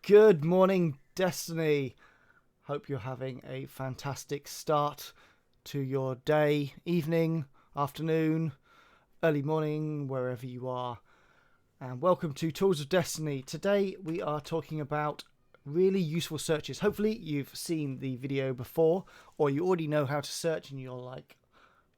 Good morning, Destiny. Hope you're having a fantastic start to your day, evening, afternoon, early morning, wherever you are. And welcome to Tools of Destiny. Today we are talking about really useful searches. Hopefully you've seen the video before, or you already know how to search and you're like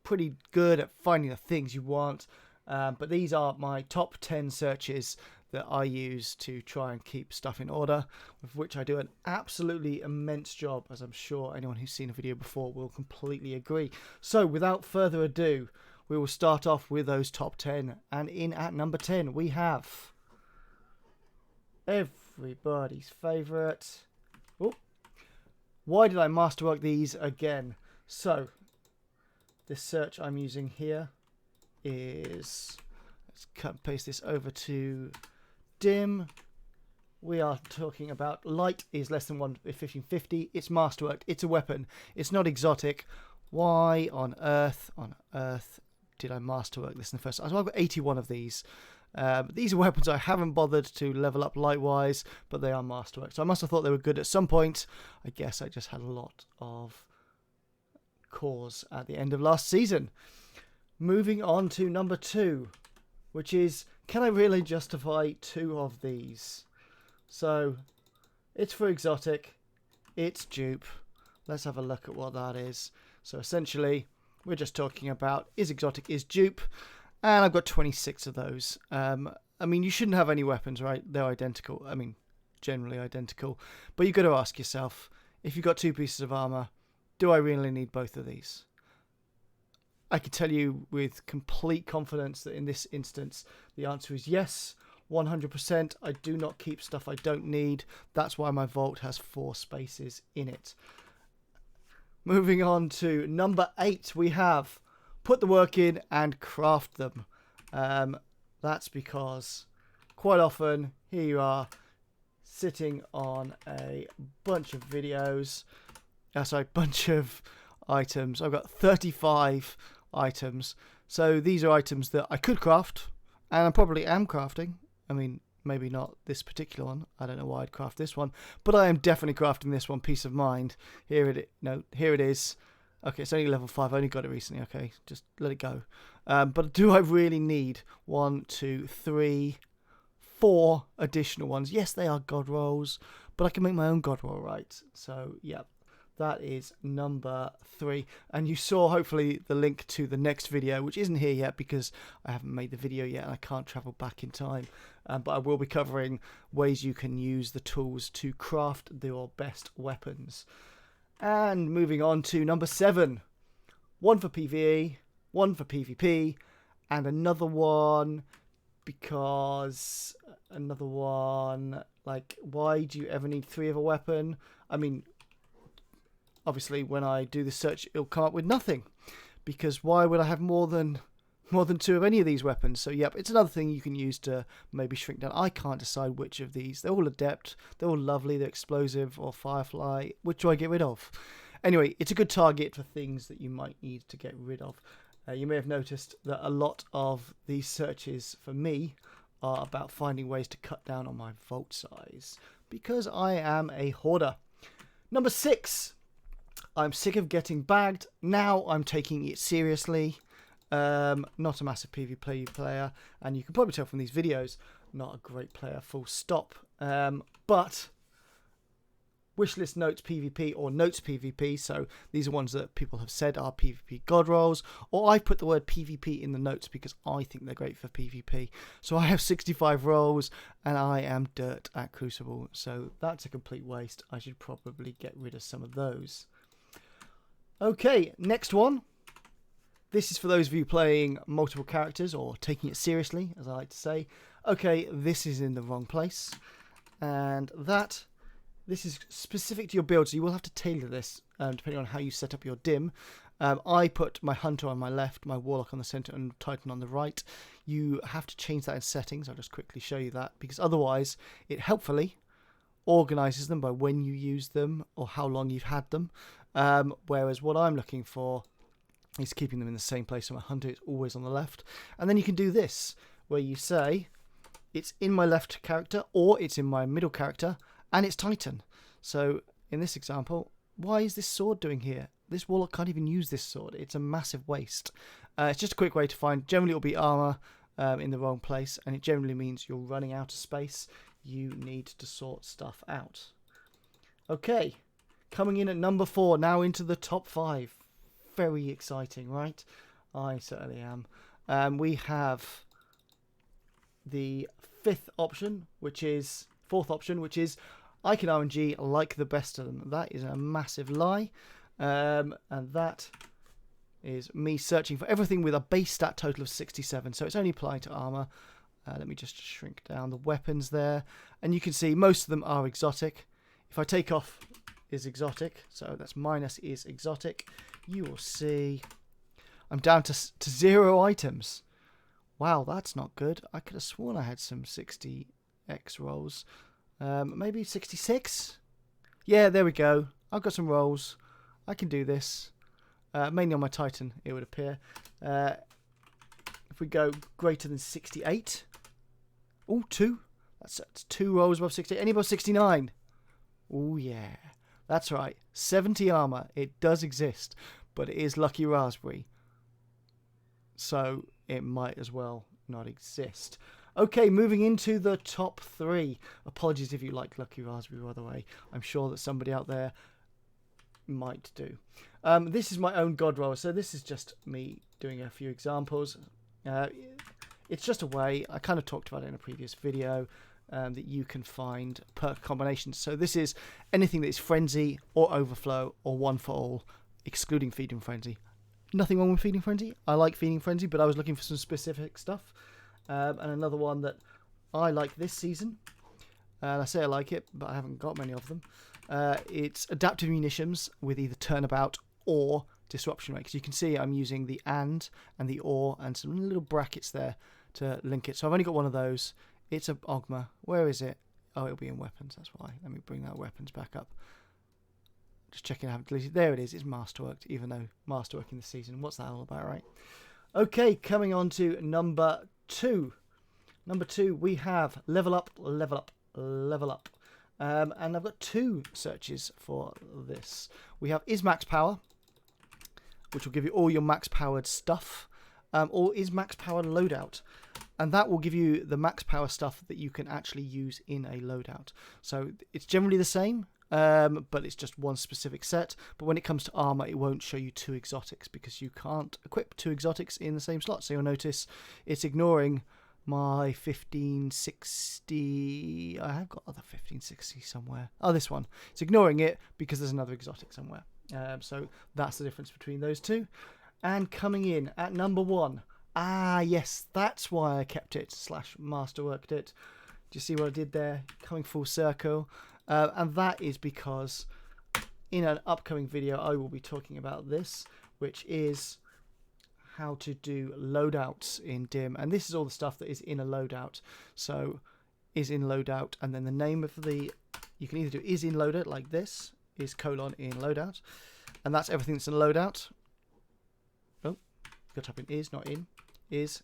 pretty good at finding the things you want. But these are my top 10 searches that I use to try and keep stuff in order, with which I do an absolutely immense job, as I'm sure anyone who's seen a video before will completely agree. So without further ado, we will start off with those top 10. And in at number 10, we have everybody's favourite. Oh, why did I masterwork these again? So this search I'm using here is, let's cut and paste this over to dim. We are talking about light is less than 1550. It's masterworked. It's a weapon. It's not exotic. Why on earth did I masterwork this in the first? So I've got 81 of these. These are weapons I haven't bothered to level up light-wise, but they are masterworked. So I must have thought they were good at some point. I guess I just had a lot of cores at the end of last season. Moving on to number 2, which is, can I really justify 2 of these? So it's for exotic, it's dupe. Let's have a look at what that is. So essentially, we're just talking about is exotic, is dupe, and I've got 26 of those. I mean, you shouldn't have any weapons, right? They're identical. I mean, generally identical. But you've got to ask yourself, if you've got 2 pieces of armor, do I really need both of these? I can tell you with complete confidence that in this instance, the answer is yes, 100%. I do not keep stuff I don't need. That's why my vault has 4 spaces in it. Moving on to number 8, we have put the work in and craft them. That's because quite often, here you are, sitting on a bunch of videos. Bunch of items. I've got 35 items. So these are items that I could craft, and I probably am crafting. I mean, maybe not this particular one. I don't know why I'd craft this one, but I am definitely crafting this one. Peace of mind. Here it is. Okay, it's only level 5. I only got it recently. Okay, just let it go. But do I really need 1, 2, 3, 4 additional ones? Yes, they are god rolls, but I can make my own god roll, right? So, yeah. That is number 3. And you saw, hopefully, the link to the next video, which isn't here yet because I haven't made the video yet and I can't travel back in time. But I will be covering ways you can use the tools to craft your best weapons. And moving on to number 7. 1 for PvE, 1 for PvP, and another one because... like, why do you ever need 3 of a weapon? I mean... obviously, when I do the search, it'll come up with nothing, because why would I have more than 2 of any of these weapons? So, yep, it's another thing you can use to maybe shrink down. I can't decide which of these. They're all adept. They're all lovely. They're explosive or firefly. Which do I get rid of? Anyway, it's a good target for things that you might need to get rid of. You may have noticed that a lot of these searches for me are about finding ways to cut down on my vault size, because I am a hoarder. Number 6. I'm sick of getting bagged. Now I'm taking it seriously. Not a massive PvP player, and you can probably tell from these videos, not a great player, full stop. But wishlist notes PvP or notes PvP, so these are ones that people have said are PvP god rolls, or I put the word PvP in the notes because I think they're great for PvP. So I have 65 rolls, and I am dirt at Crucible, so that's a complete waste. I should probably get rid of some of those. Okay, next one. This is for those of you playing multiple characters or taking it seriously, as I like to say. Okay, this is in the wrong place. And this is specific to your build, so you will have to tailor this depending on how you set up your dim. I put my hunter on my left, my warlock on the center, and titan on the right. You have to change that in settings. I'll just quickly show you that, because otherwise it helpfully organizes them by when you use them or how long you've had them. Whereas what I'm looking for is keeping them in the same place. So my hunter is always on the left. And then you can do this, where you say it's in my left character or it's in my middle character, and it's Titan. So in this example, why is this sword doing here? This warlock can't even use this sword. It's a massive waste. It's just a quick way to find. Generally, it'll be armor in the wrong place, and it generally means you're running out of space. You need to sort stuff out. Okay, coming in at number 4, now into the top 5. Very exciting, right? I certainly am. We have the fourth option, which is I can RNG like the best of them. That is a massive lie. And that is me searching for everything with a base stat total of 67. So it's only applying to armor. Let me just shrink down the weapons there. And you can see most of them are exotic. If I take off is exotic, so that's minus is exotic, you will see I'm down to 0 items. Wow, that's not good. I could have sworn I had some 60x rolls. Maybe 66? Yeah, there we go. I've got some rolls. I can do this. Mainly on my Titan, it would appear. If we go greater than 68. Oh, 2. That's 2 rolls above 60. Any above 69? Oh, yeah. That's right. 70 armor. It does exist. But it is Lucky Raspberry. So it might as well not exist. Okay, moving into the top 3. Apologies if you like Lucky Raspberry, by the way. I'm sure that somebody out there might do. This is my own god roll, so this is just me doing a few examples. It's just a way, I kind of talked about it in a previous video, that you can find perk combinations. So this is anything that is frenzy or overflow or one for all, excluding feeding frenzy. Nothing wrong with feeding frenzy. I like feeding frenzy, but I was looking for some specific stuff. And another one that I like this season, and I say I like it, but I haven't got many of them. It's adaptive munitions with either turnabout or disruption rate. Because you can see I'm using the and the or and some little brackets there to link it. So I've only got one of those. It's a Ogma. Where is it? Oh, it'll be in weapons. That's why. Let me bring that weapons back up. Just checking I haven't deleted. There it is. It's masterworked, even though masterworking this season. What's that all about, right? Okay, coming on to number 2. Number 2, we have level up, level up, level up. And I've got 2 searches for this. We have is max power, which will give you all your max powered stuff, or is max power loadout. And that will give you the max power stuff that you can actually use in a loadout. So it's generally the same, but it's just one specific set. But when it comes to armor, it won't show you 2 exotics because you can't equip 2 exotics in the same slot. So you'll notice it's ignoring my 1560. I have got other 1560 somewhere. Oh, this one. It's ignoring it because there's another exotic somewhere. So that's the difference between those 2. And coming in at number 1. Ah, yes, that's why I kept it / masterworked it. Do you see what I did there? Coming full circle. And that is because in an upcoming video, I will be talking about this, which is how to do loadouts in Dim. And this is all the stuff that is in a loadout. So is in loadout, and then the name of the, you can either do is in loadout like this, is : in loadout. And that's everything that's in a loadout. Oh, got to type in is, not in. Is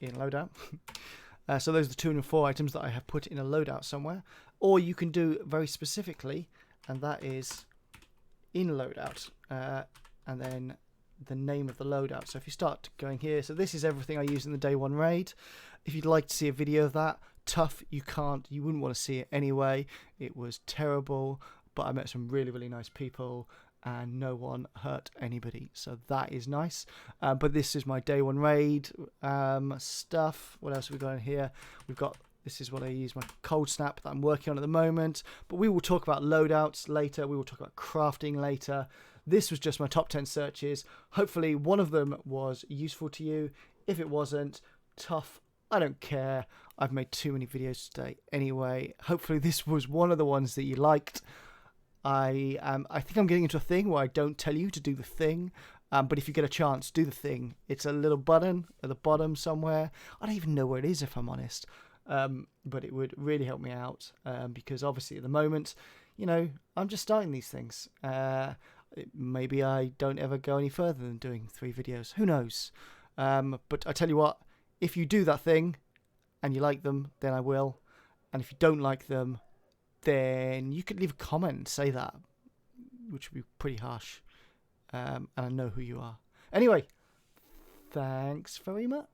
in loadout. So those are the 2 and 4 items that I have put in a loadout somewhere. Or you can do very specifically, and that is in loadout, and then the name of the loadout. So if you start going here, so this is everything I use in the day 1 raid. If you'd like to see a video of that, tough, you wouldn't want to see it anyway. It was terrible, but I met some really, really nice people, and no one hurt anybody, so that is nice. But this is my day 1 raid stuff. What else have we got in here? We've got, this is what I use, my cold snap that I'm working on at the moment. But we will talk about loadouts later. We will talk about crafting later. This was just my top 10 searches. Hopefully one of them was useful to you. If it wasn't, tough, I don't care. I've made too many videos today anyway. Hopefully this was one of the ones that you liked. I think I'm getting into a thing where I don't tell you to do the thing, but if you get a chance, do the thing. It's a little button at the bottom somewhere. I don't even know where it is, if I'm honest, but it would really help me out, because obviously at the moment, you know, I'm just starting these things. Maybe I don't ever go any further than doing 3 videos. Who knows? But I tell you what, if you do that thing and you like them, then I will. And if you don't like them, then you could leave a comment and say that, which would be pretty harsh. And I know who you are. Anyway, thanks very much.